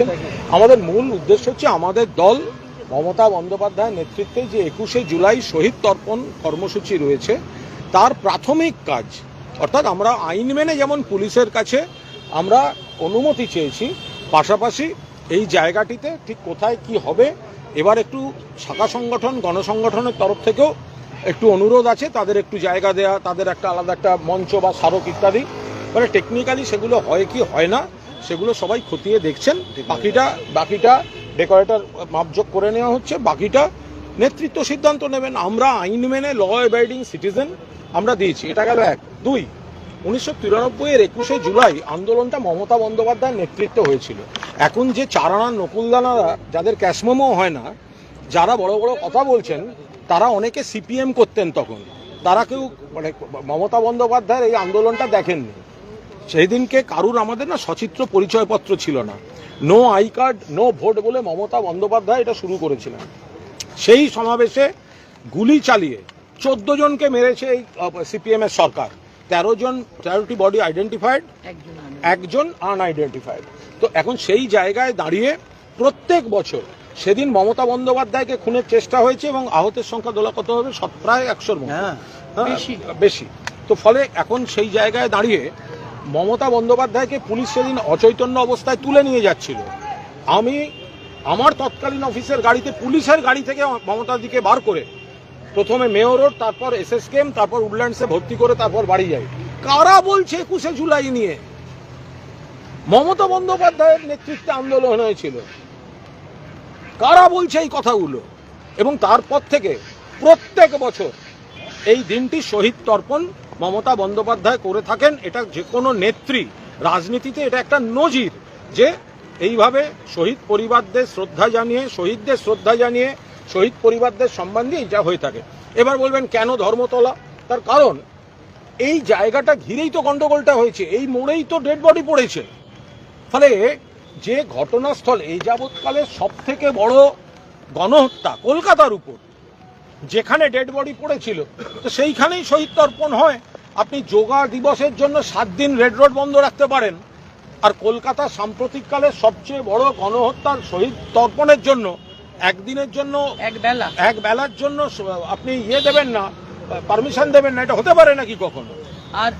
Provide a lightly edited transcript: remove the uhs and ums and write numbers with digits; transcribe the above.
আমাদের মূল উদ্দেশ্য হচ্ছে আমাদের দল মমতা বন্দ্যোপাধ্যায়ের নেতৃত্বে যে ২১শে জুলাই শহীদ তর্পণ কর্মসূচি রয়েছে তার প্রাথমিক কাজ, অর্থাৎ আমরা আইন মেনে যেমন পুলিশের কাছে আমরা অনুমতি চেয়েছি, পাশাপাশি এই জায়গাটিতে ঠিক কোথায় কি হবে এবার একটু শাখা সংগঠন গণসংগঠনের তরফ থেকেও একটু অনুরোধ আছে, তাদের একটু জায়গা দেয়া, তাদের একটা আলাদা একটা মঞ্চ বা স্মারক ইত্যাদি, মানে টেকনিক্যালি সেগুলো হয় কি হয় না সেগুলো সবাই খতিয়ে দেখছেন। বাকিটা ডেকোরেটর মাপজোক করে নেওয়া হচ্ছে, বাকিটা নেতৃত্ব সিদ্ধান্ত নেবেন। আমরা আইন মেনে ল অ্যাবাইডিং সিটিজেন আমরা দিয়েছি, এটা গেল এক। দুই, 1993-এর ২১শে জুলাই আন্দোলনটা মমতা বন্দ্যোপাধ্যায়ের নেতৃত্বে হয়েছিল। এখন যে চারানা নকুলদানারা যাদের ক্যাশমোমো হয় না, যারা বড় বড় কথা বলছেন, তারা অনেকে সিপিএম করতেন তখন, তারা কেউ মানে মমতা বন্দ্যোপাধ্যায়ের এই আন্দোলনটা দেখেননি। সেই দিনকে কারুর আমাদের না সচিত্র পরিচয়পত্র ছিল না, no I card no vote বলে মমতা বন্দ্যোপাধ্যায় এটা শুরু করেছিলেন। সেই সমাবেশে গুলি চালিয়ে 14 জনকে মেরেছে এই সিপিএম এর সরকার। 13টি বডি আইডেন্টিফাইড, একজন আনআইডেন্টিফাইড। তো এখন সেই জায়গায় দাঁড়িয়ে প্রত্যেক বছর সেদিন মমতা বন্দ্যোপাধ্যায়কে খুনের চেষ্টা হয়েছে এবং আহতের সংখ্যা দোলা কত হবে, প্রায় 100-র মতো, বেশি। তো ফলে এখন সেই জায়গায় দাঁড়িয়ে মমতা বন্দ্যোপাধ্যায়কে পুলিশ সেদিন অচৈতন্য অবস্থায় তুলে নিয়ে যাচ্ছিল। আমি আমার তৎকালীন অফিসের গাড়িতে, পুলিশের গাড়ি থেকে মমতাদিকে বার করে প্রথমে মেয়র রোড, তারপর এসএসকেএম, তারপর উডল্যান্ডসে ভর্তি করে তারপর বাড়ি যাই। কারা বলছে ২১শে জুলাই নিয়ে? মমতা বন্দ্যোপাধ্যায়ের নেতৃত্বে আন্দোলন হয়েছিল, কারা বলছে এই কথাগুলো? এবং তারপর থেকে প্রত্যেক বছর এই দিনটি শহীদ তর্পণ মমতা বন্দ্যোপাধ্যায় করে থাকেন। এটা যে কোনো নেত্রী রাজনীতিতে এটা একটা নজির, যে এইভাবে শহীদ পরিবারদের শ্রদ্ধা জানিয়ে, শহীদদের শ্রদ্ধা জানিয়ে, শহীদ পরিবারদের সম্মান দিয়ে যা হয়ে থাকে। এবার বলবেন কেন ধর্মতলা? তার কারণ এই জায়গাটা ঘিরেই তো গন্ডগোলটা হয়েছে, এই মোড়েই তো ডেড বডি পড়েছে। ফলে যে ঘটনাস্থল এই যাবৎকালে সব থেকে বড় গণহত্যা কলকাতার উপর, যেখানে ডেড বডি পড়েছিল, তো সেইখানেই শহীদ তর্পণ হয়। আপনি যোগা দিবসের জন্য 7 দিন রেড রোড বন্ধ রাখতে পারেন, আর কলকাতা সাম্প্রতিককালের সবচেয়ে বড় গণহত্যার শহীদ তর্পণের জন্য একদিনের জন্য এক বেলার জন্য আপনি দেবেন না, পারমিশন দেবেন না? এটা হতে পারে নাকি কখনো? আর